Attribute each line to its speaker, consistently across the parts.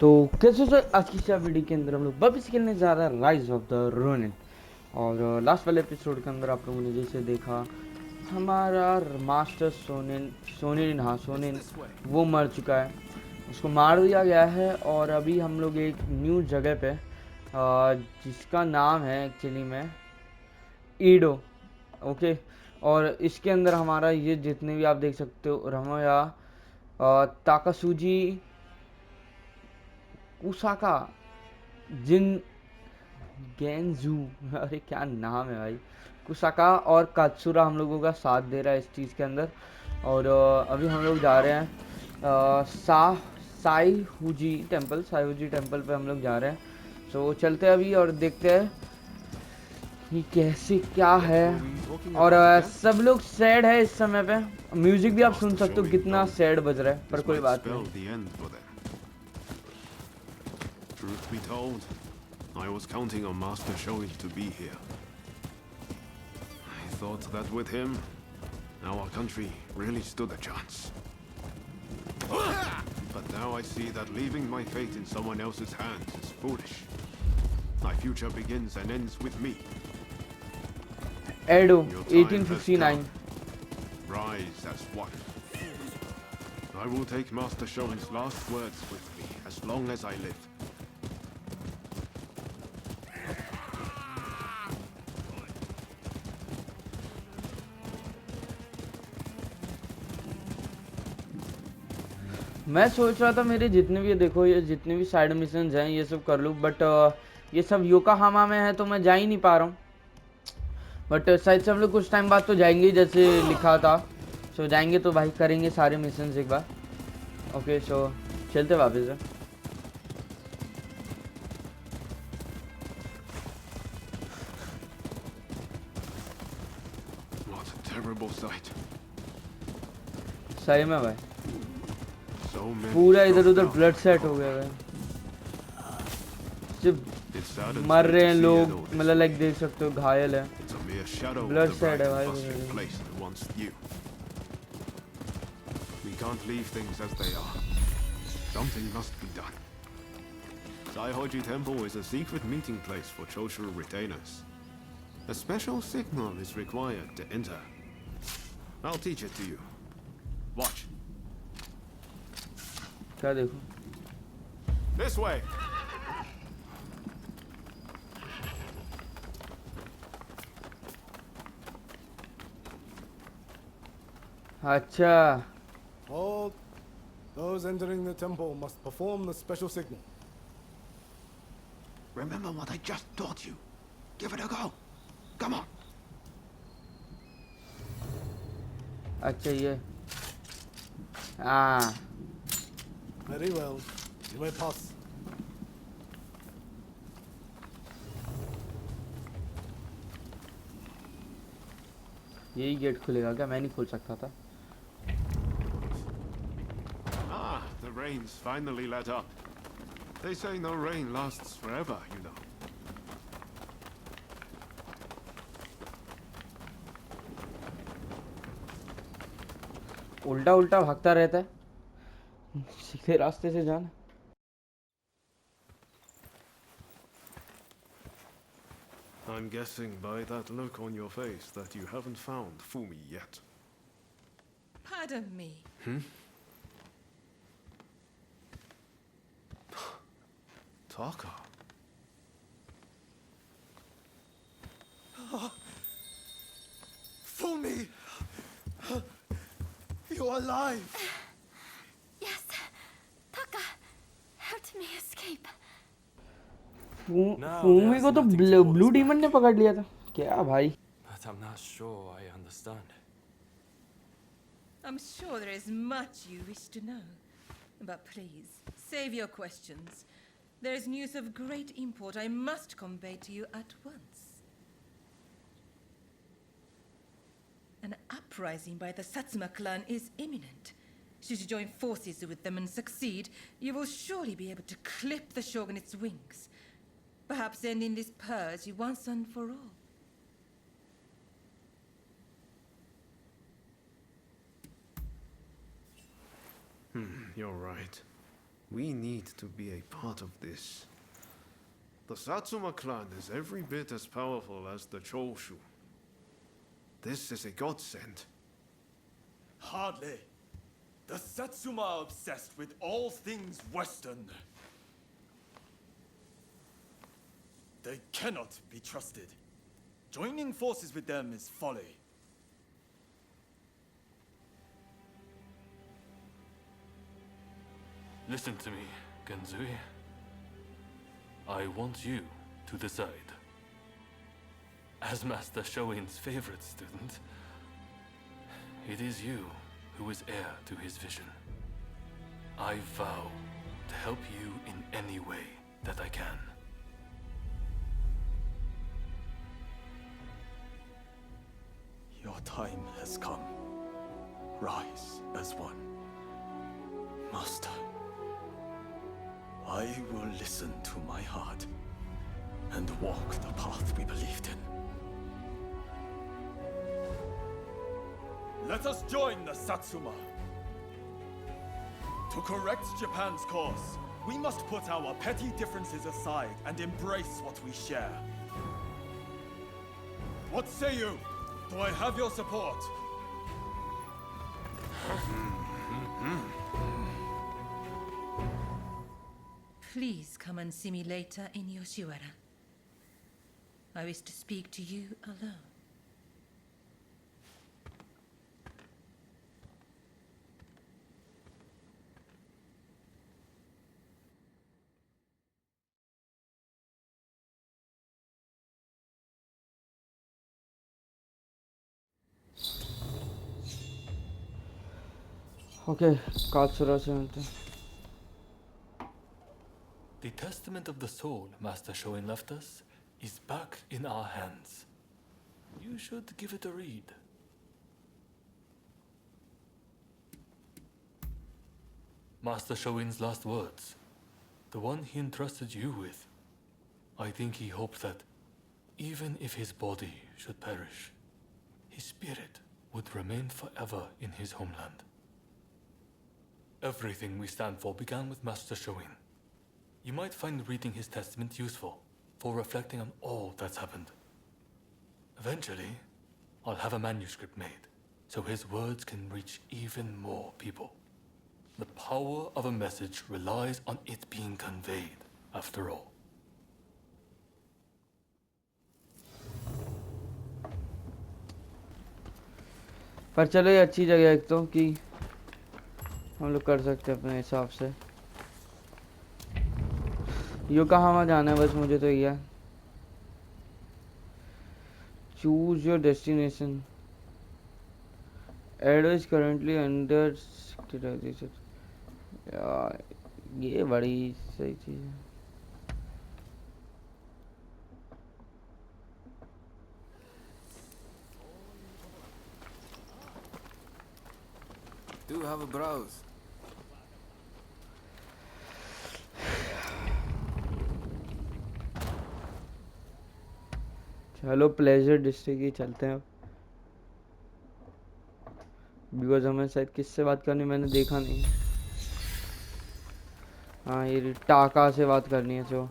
Speaker 1: तो कैसे सर आज की इस वीडियो के अंदर हम लोग वापस खेलने जा रहे हैं राइज ऑफ द रोनिन। और लास्ट वाले एपिसोड के अंदर आप लोगों ने जैसे देखा हमारा मास्टर सोनिन सोनिन हाँ सोनिन वो मर चुका है, उसको मार दिया गया है। और अभी हम लोग एक न्यू जगह पे जिसका नाम है एक्चुअली में ईडो। ओके। और इसके अंदर हमारा ये जितने भी आप देख सकते हो रमोया ताकासुजी कुसाका जिन गेंजू अरे क्या नाम है भाई, कुसाका और कात्सुरा हम लोगों का साथ दे रहा है इस चीज़ के अंदर। और अभी हम लोग जा रहे हैं साई हुजी टेम्पल पे हम लोग जा रहे हैं। सो चलते हैं अभी और देखते हैं कि कैसे क्या है। और सब लोग सैड है इस समय पे, म्यूजिक भी आप सुन सकते हो कितना सैड बज रहा है, पर कोई बात नहीं।
Speaker 2: Truth be told, I was counting on Master Shoei to be here. I thought that with him, our country really stood a chance. But now I see that leaving my fate in someone else's hands is foolish. My future begins and ends with me.
Speaker 1: Edo
Speaker 2: Your time has
Speaker 1: 1859।
Speaker 2: come. Rise as one. I will take Master Shoei's last words with me as long as I live.
Speaker 1: मैं सोच रहा था मेरे जितने भी देखो ये जितने भी साइड मिशंस हैं ये सब कर लूँ, बट ये सब योकोहामा में है तो मैं जा ही नहीं पा रहा हूँ। बट शायद से हम लोग कुछ टाइम बाद तो जाएंगे ही, जैसे लिखा था। सो जाएंगे तो भाई करेंगे सारे मिशंस एक बार। ओके सो चलते वापस से।
Speaker 2: What a terrible sight.
Speaker 1: सही में भाई
Speaker 2: So many
Speaker 1: पूरा इधर
Speaker 2: struck
Speaker 1: उधर
Speaker 2: down
Speaker 1: ब्लड
Speaker 2: by
Speaker 1: सेट हो गया
Speaker 2: combat.
Speaker 1: भाई, सिर्फ
Speaker 2: It saddens
Speaker 1: मर
Speaker 2: me
Speaker 1: रहे
Speaker 2: to
Speaker 1: हैं
Speaker 2: see
Speaker 1: लोग,
Speaker 2: it all this
Speaker 1: मतलब
Speaker 2: way.
Speaker 1: लाइक देख सकते हो घायल है,
Speaker 2: It's a mere shadow of
Speaker 1: blood
Speaker 2: the
Speaker 1: set
Speaker 2: bright
Speaker 1: है
Speaker 2: and
Speaker 1: भाई
Speaker 2: bustling
Speaker 1: पूरा।
Speaker 2: place that once knew. We can't leave things as they are. Something must be done. Daihoji Temple is a secret meeting place for Choshu retainers. A special signal is required to enter. I'll teach it to you. Watch.
Speaker 1: क्या देखो
Speaker 2: This way!
Speaker 1: अच्छा
Speaker 3: All those entering the temple must perform the special signal.
Speaker 2: Remember what I just taught you. Give it a go. Come on.
Speaker 1: अच्छा ये हाँ
Speaker 3: Very well. You may pass.
Speaker 1: यही gate खुलेगा क्या, मैं नहीं खोल सकता था।
Speaker 2: Ah, the rain's finally let up. They say no rain lasts forever, you know.
Speaker 1: उल्टा उल्टा भागता रहता है, सीधे रास्ते से जाना।
Speaker 2: I'm guessing by that look on your face that you haven't found Fumi yet.
Speaker 4: Pardon me.
Speaker 2: Taka.
Speaker 3: Fumi! You're alive!
Speaker 5: Yes, Taka helped me escape.
Speaker 1: फूमी को तो ब्लू डीमन ने पकड़ लिया था क्या भाई।
Speaker 6: But I'm not sure I understand.
Speaker 4: I'm sure there is much you wish to know. But please, save your questions. There is news of great import I must convey to you at once. An uprising by the Satsuma clan is imminent. Should you join forces with them and succeed, you will surely be able to clip the shogunate's wings. Perhaps ending this purge once and for all.
Speaker 2: You're right. We need to be a part of this. The Satsuma clan is every bit as powerful as the Choshu. This is a godsend.
Speaker 7: Hardly. The Satsuma are obsessed with all things Western. They cannot be trusted. Joining forces with them is folly.
Speaker 6: Listen to me, Genzui. I want you to decide. As Master Shoin's favorite student, it is you who is heir to his vision. I vow to help you in any way that I can.
Speaker 7: Your time has come. Rise as one. Master, I will listen to my heart and walk the path we believed in. Let us join the Satsuma. To correct Japan's course, we must put our petty differences aside and embrace what we share. What say you? Do I have your support?
Speaker 4: Please come and see me later in Yoshiwara. I wish to speak to you alone.
Speaker 1: Okay, Katsura से मिलते हैं.
Speaker 6: The testament of the soul Master Shoin left us is back in our hands. You should give it a read. Master Shoin's last words, the one he entrusted you with. I think he hoped that, even if his body should perish, his spirit would remain forever in his homeland. Everything we stand for began with Master Shoin. You might find reading his testament useful for reflecting on all that's happened. Eventually, I'll have a manuscript made so his words can reach even more people. The power of a message relies on it being conveyed, after all.
Speaker 1: पर चलो ये अच्छी जगह है एक तो कि हम लोग कर सकते हैं अपने हिसाब से. योकोहामा जाना है बस मुझे तो ये. Choose your destination. Edo is currently under यार ये बड़ी सही चीज है.
Speaker 8: Do have a browse.
Speaker 1: चलो प्लेजर डिस्ट्रिक्ट ही चलते हैं अब. बिकॉज हमें शायद किससे बात करनी मैंने देखा नहीं. हाँ ये टाका से बात करनी है जो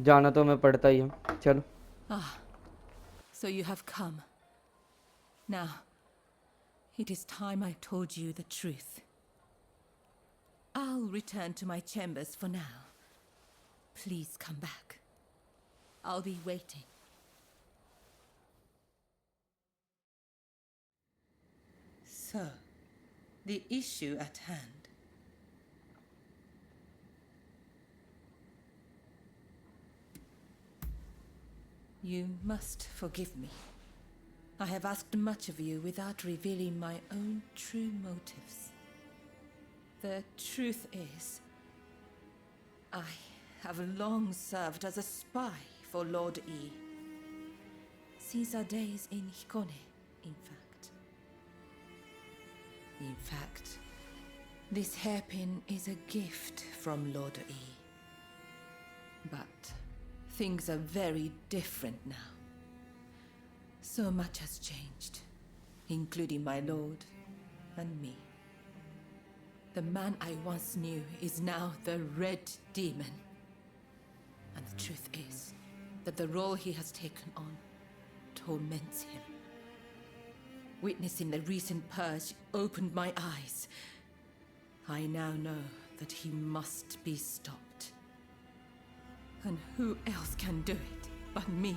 Speaker 1: जाना तो मैं पड़ता ही है. चलो.
Speaker 4: Ah, so you have come. Now, it is time I told you the truth. I'll return to my chambers for now. Please come back. I'll be waiting. So, the issue at hand. You must forgive me. I have asked much of you without revealing my own true motives. The truth is, I have long served as a spy for Lord E. Since our days in Hikone, in fact. In fact, this hairpin is a gift from Lord E. But things are very different now. So much has changed, including my lord and me. The man I once knew is now the Red Demon. And the truth is that the role he has taken on torments him. Witnessing the recent purge opened my eyes. I now know that he must be stopped. And who else can do it but me?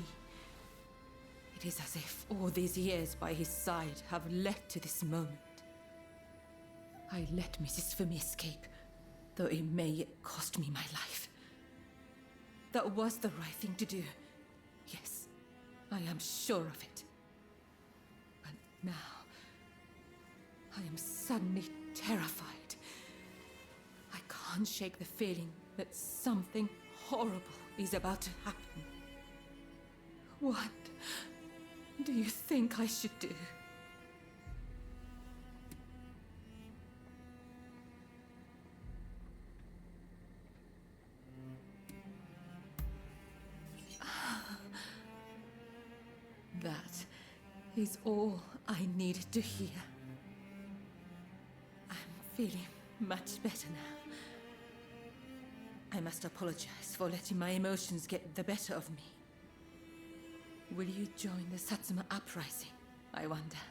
Speaker 4: It is as if all these years by his side have led to this moment. I let Mrs. Fumi escape, though it may yet cost me my life. That was the right thing to do. Yes, I am sure of it. But now, I am suddenly terrified. I can't shake the feeling that something horrible is about to happen. What do you think I should do? That is all I needed to hear. I'm feeling much better now. I must apologize for letting my emotions get the better of me. Will you join the Satsuma Uprising, I wonder?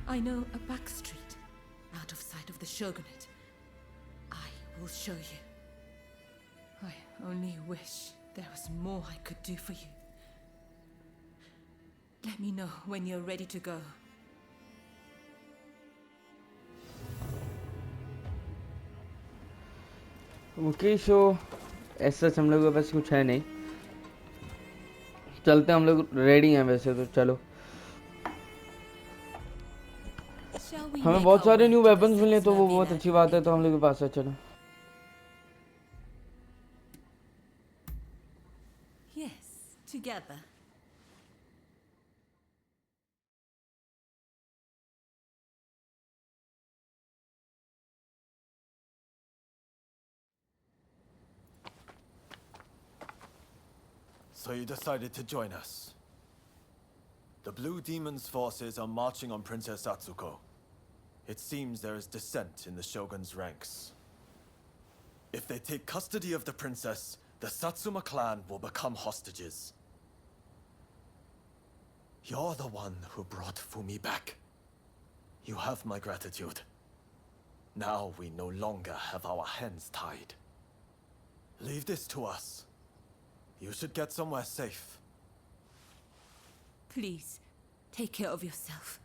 Speaker 4: I know a back street, out of sight of the Shogunate. I will show you. I only wish there was more I could do for you. Let me know when you're ready to go.
Speaker 1: Okay so ऐसा हम लोग के पास कुछ है नहीं, चलते हम लोग रेडी हैं वैसे तो चलो। हमें बहुत सारे न्यू वेपन्स मिले तो वो बहुत अच्छी बात है, तो हम लोग के पास है। चलो
Speaker 4: Yes, together.
Speaker 7: So you decided to join us. The Blue Demon's forces are marching on Princess Atsuko. It seems there is dissent in the Shogun's ranks. If they take custody of the princess, the Satsuma clan will become hostages. You're the one who brought Fumi back. You have my gratitude. Now we no longer have our hands tied. Leave this to us. You should get somewhere safe.
Speaker 4: Please, take care of yourself.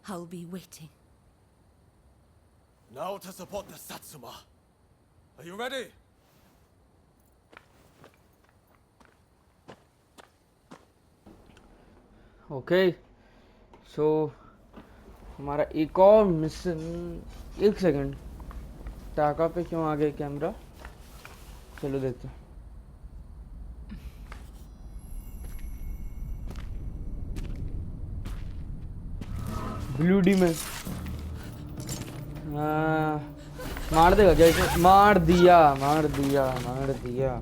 Speaker 4: I'll be waiting.
Speaker 7: Now to support the Satsuma. Are you ready?
Speaker 1: Okay so हमारा एक और mission. एक second, टाका पे क्यों आ गया camera? चलो देखते हैं। ब्लू डीमन मार देगा जैसे। मार दिया मार दिया मार दिया।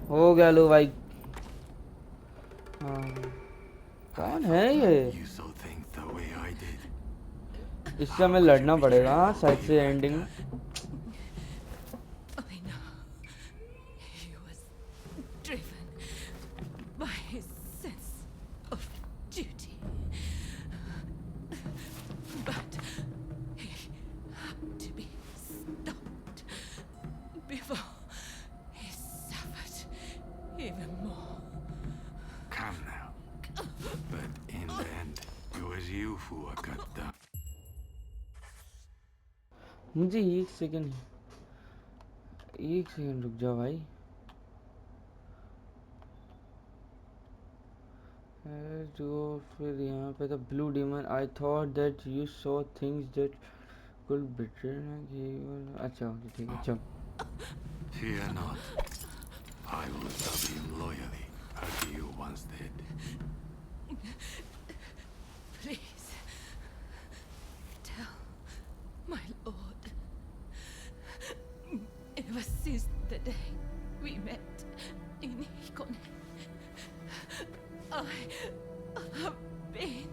Speaker 1: हो गया लो भाई। कौन है ये? इससे हमें लड़ना पड़ेगा साइड से ending.
Speaker 4: I know he was driven by his sense of duty, but he had to be stopped before he suffered even more.
Speaker 8: Come now. But in the end, it was you who were cut down.
Speaker 1: मुझे एक second रुक जाओ भाई। जो फिर यहाँ पे था blue demon. I thought that you saw things that could betray. अच्छा ओके ठीक है चल।
Speaker 8: Fear not. I will serve him loyally, as you once did.
Speaker 4: Please, tell my lord. Ever since the day we met in Hikone, I have been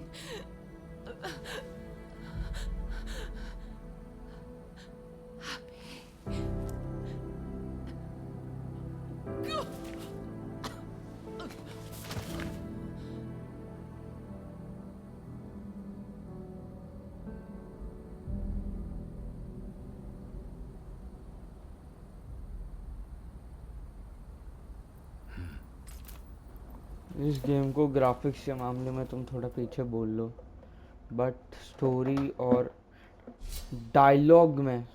Speaker 1: इस game को graphics के मामले में तुम थोड़ा पीछे बोल लो, बट स्टोरी और डायलॉग में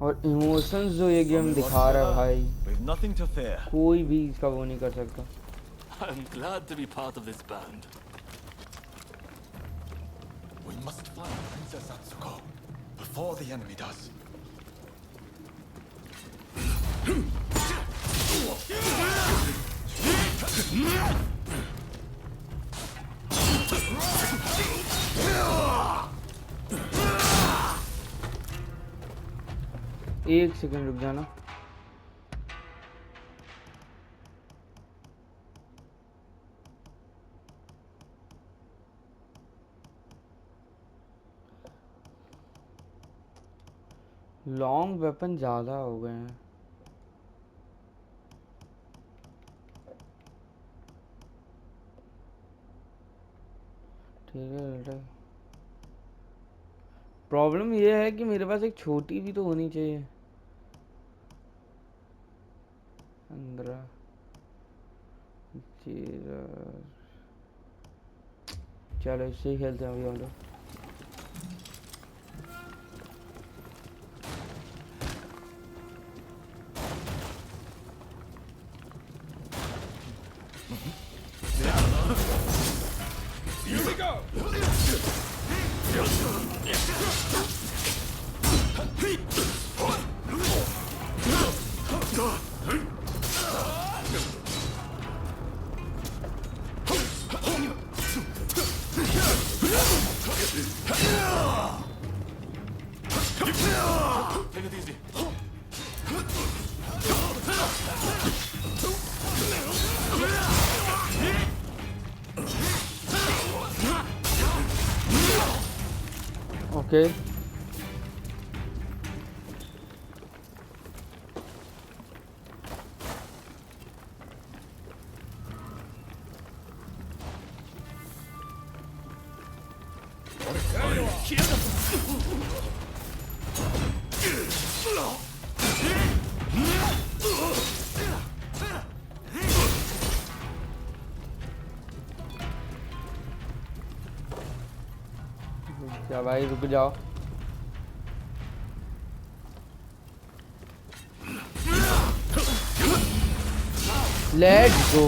Speaker 1: और इमोशंस जो ये गेम दिखा रहा है भाई,
Speaker 7: We've nothing to fear.
Speaker 1: कोई भी इसका वो नहीं कर सकता।
Speaker 6: I'm glad to be part of this band.
Speaker 7: We must find Princess Atsuko before the enemy does.
Speaker 1: एक सेकंड रुक जाना। लॉन्ग वेपन ज़्यादा हो गए हैं। ठीक है बेटा, प्रॉब्लम ये है कि मेरे पास एक छोटी भी तो होनी चाहिए। 15 चलो इससे ही खेलते हैं अभी हम लोग।
Speaker 6: Take it easy.
Speaker 1: ओके क्या भाई, रुक जाओ। Let's go.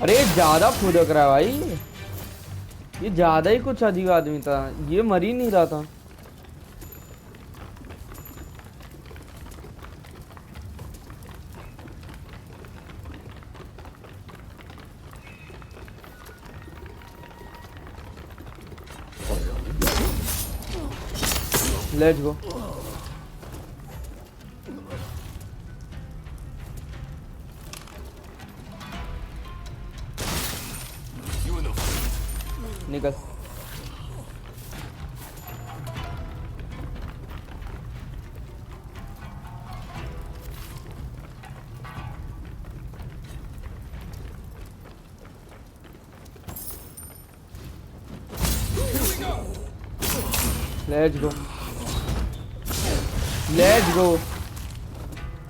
Speaker 1: अरे ज्यादा फुदक रहा है भाई, ये ज्यादा ही कुछ अजीब आदमी था, ये मर ही नहीं रहा था। Let's go. निकल। Let's go, let's go.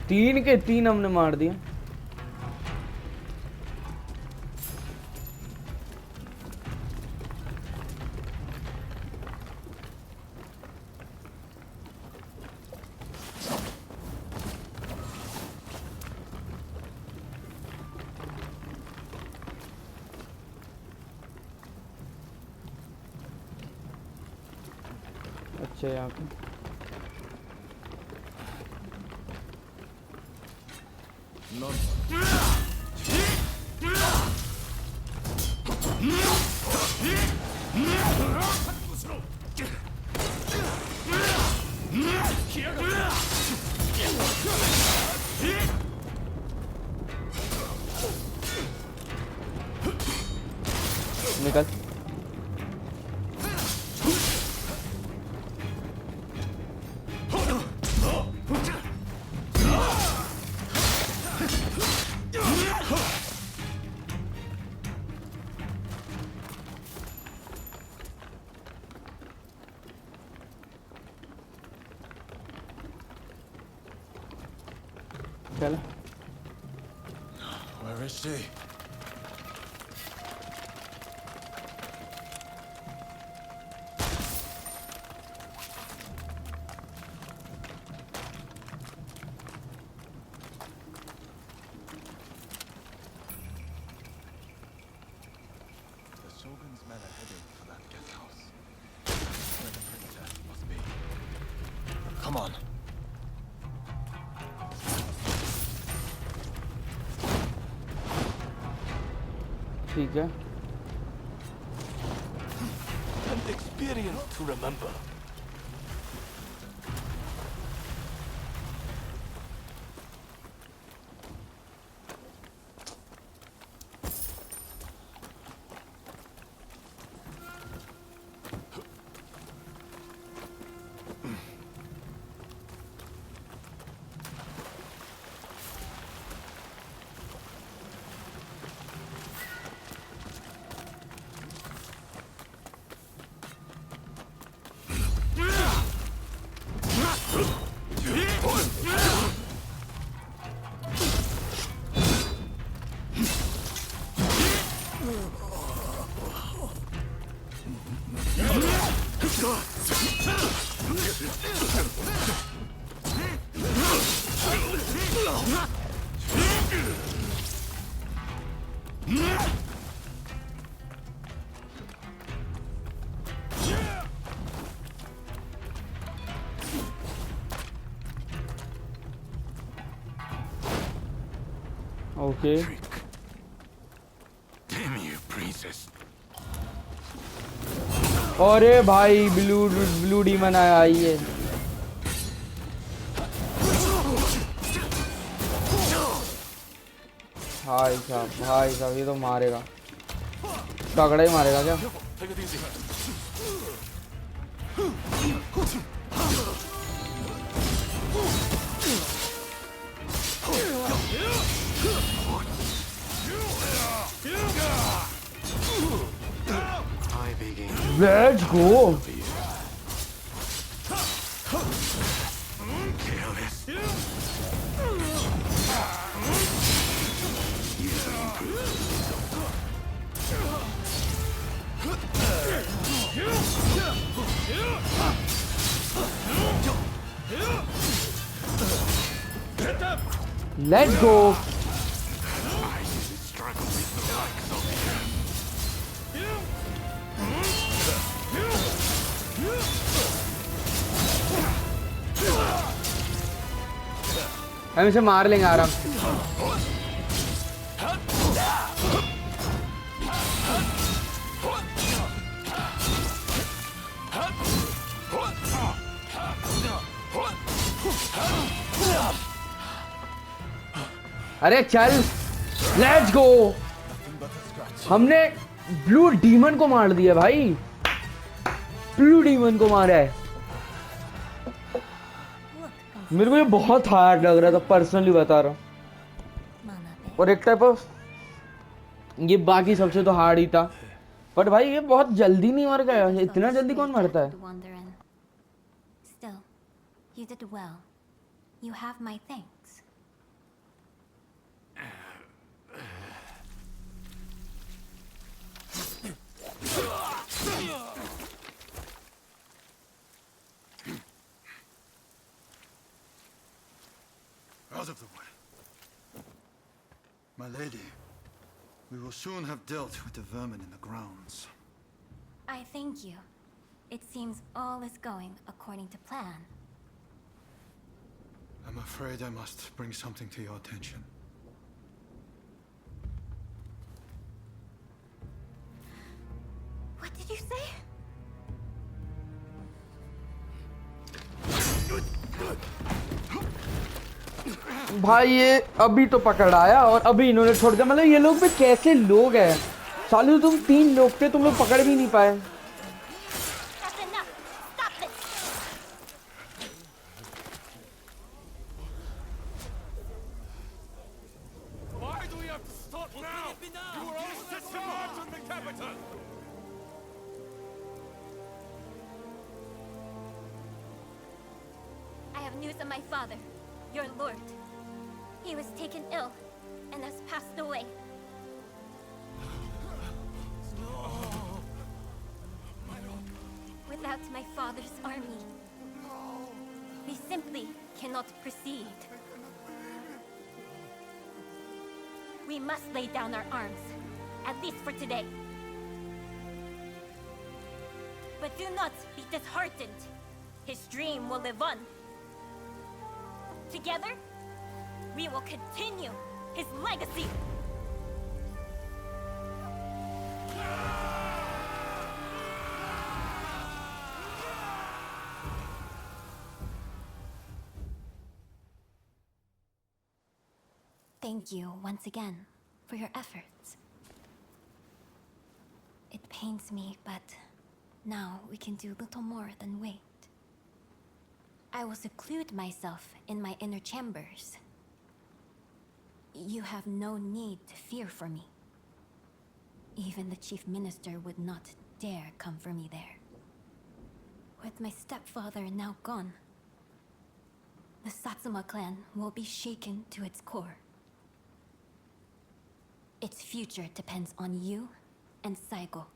Speaker 1: 3 के 3 हमने मार दिया। कुछ है यहाँ पे? निकल। चल।
Speaker 7: Where is she? The Shogun's men are heading for that guest house. Where the princess must be. Come on.
Speaker 1: ठीक है।
Speaker 6: An experience to remember.
Speaker 1: Okay.
Speaker 8: Damn you, princess.
Speaker 1: अरे भाई ब्लू डीमन आया है। भाई साहब ये तो मारेगा, तगड़ा ही मारेगा क्या?
Speaker 6: Take it easy.
Speaker 8: I begin.
Speaker 1: Let's go.
Speaker 8: Careless.
Speaker 1: Let's go.
Speaker 8: I didn't struggle with the likes of you.
Speaker 1: हम इसे मार लेंगे आराम से। अरे चल, लेट्स गो। हमने ब्लू डीमन को मार दिया भाई, ब्लू डीमन को मारा है। मेरे को ये बहुत हार्ड लग रहा था, पर्सनली बता रहा हूँ। और एक टाइप ऑफ ये बाकी सबसे तो हार्ड ही था, बट भाई ये बहुत जल्दी नहीं मर गया। इतना जल्दी कौन मरता है?
Speaker 5: Still, you did well. You have my thanks.
Speaker 9: Out of the way. My lady, we will soon have dealt with the vermin in the grounds.
Speaker 5: I thank you. It seems all is going according to plan.
Speaker 9: I'm afraid I must bring something to your attention.
Speaker 5: What did you say?
Speaker 1: भाई ये अभी तो पकड़ाया और अभी इन्होंने छोड़ दिया। मतलब ये लोग भी कैसे लोग हैं सालू, तुम 3 लोग थे, तुम लोग पकड़ भी नहीं पाए।
Speaker 5: That's enough. Stop this.
Speaker 7: Why do we have to stop now? You were all set to march on the capital!
Speaker 5: I have news of my father, your lord. He was taken ill and has passed away. Without my father's army, we simply cannot proceed. We must lay down our arms, at least for today. But do not be disheartened. His dream will live on. Together, we will continue his legacy. Thank you once again for your efforts. It pains me, but now we can do little more than wait. I will seclude myself in my inner chambers. You have no need to fear for me. Even the chief minister would not dare come for me there. With my stepfather now gone, the Satsuma clan will be shaken to its core. Its future depends on you and Saigo.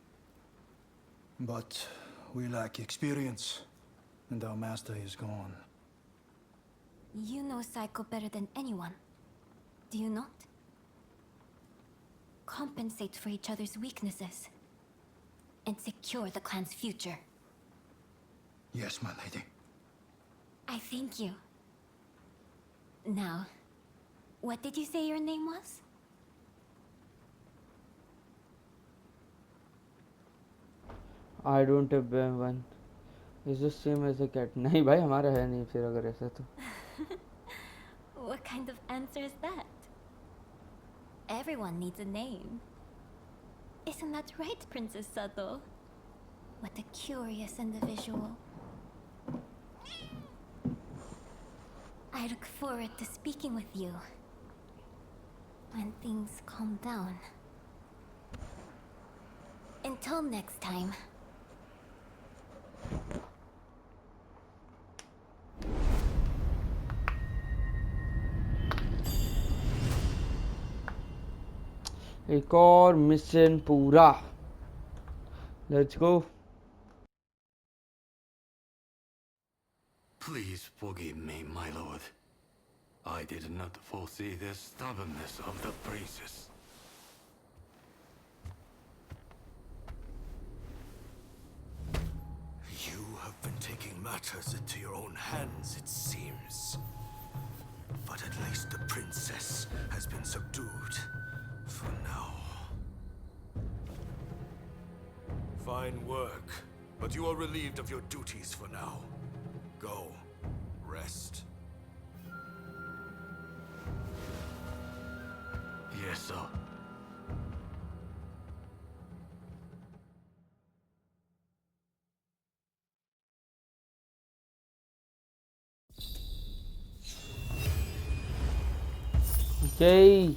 Speaker 9: But we lack experience, and our master is gone.
Speaker 5: You know Saigo better than anyone, do you not? Compensate for each other's weaknesses and secure the clan's future.
Speaker 9: Yes, my lady.
Speaker 5: I thank you. Now, what did you say your name was?
Speaker 1: I don't have one. It's the same as a cat. नहीं भाई हमारा है नहीं फिर अगर ऐसा तो।
Speaker 5: What kind of answer is that? Everyone needs a name. Isn't that right, Princess Sato? What a curious individual. I look forward to speaking with you when things calm down. Until next time.
Speaker 1: एक और mission पूरा। Let's go.
Speaker 8: Please forgive me, my lord. I did not foresee the stubbornness of the princess.
Speaker 7: You have been taking matters into your own hands, it seems. But at least the princess has been subdued. For now. Fine work. But you are relieved of your duties for now. Go. Rest.
Speaker 8: Yes, sir.
Speaker 1: जय।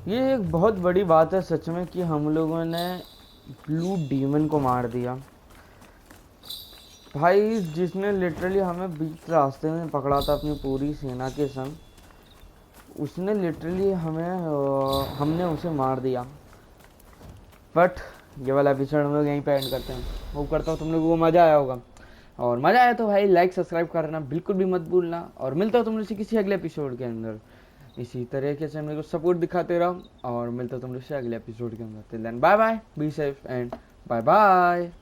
Speaker 1: ये एक बहुत बड़ी बात है सच में कि हम लोगों ने ब्लू डीमन को मार दिया भाई, जिसने लिटरली हमें बीच रास्ते में पकड़ा था अपनी पूरी सेना के संग। उसने लिटरली हमने उसे मार दिया। बट ये वाला एपिसोड हम लोग यहीं पे एंड करते हैं। होप करता हूँ तुम लोगों को मज़ा आया होगा, और मज़ा आया तो भाई लाइक सब्सक्राइब करना बिल्कुल भी मत भूलना। और मिलता हूँ तुम लोग से किसी अगले एपिसोड के अंदर। इसी तरीके से मेरे को सपोर्ट दिखाते रहो, और मिलता हूँ तुम लोग से अगले एपिसोड के अंदर। Till then bye bye, be safe and bye bye.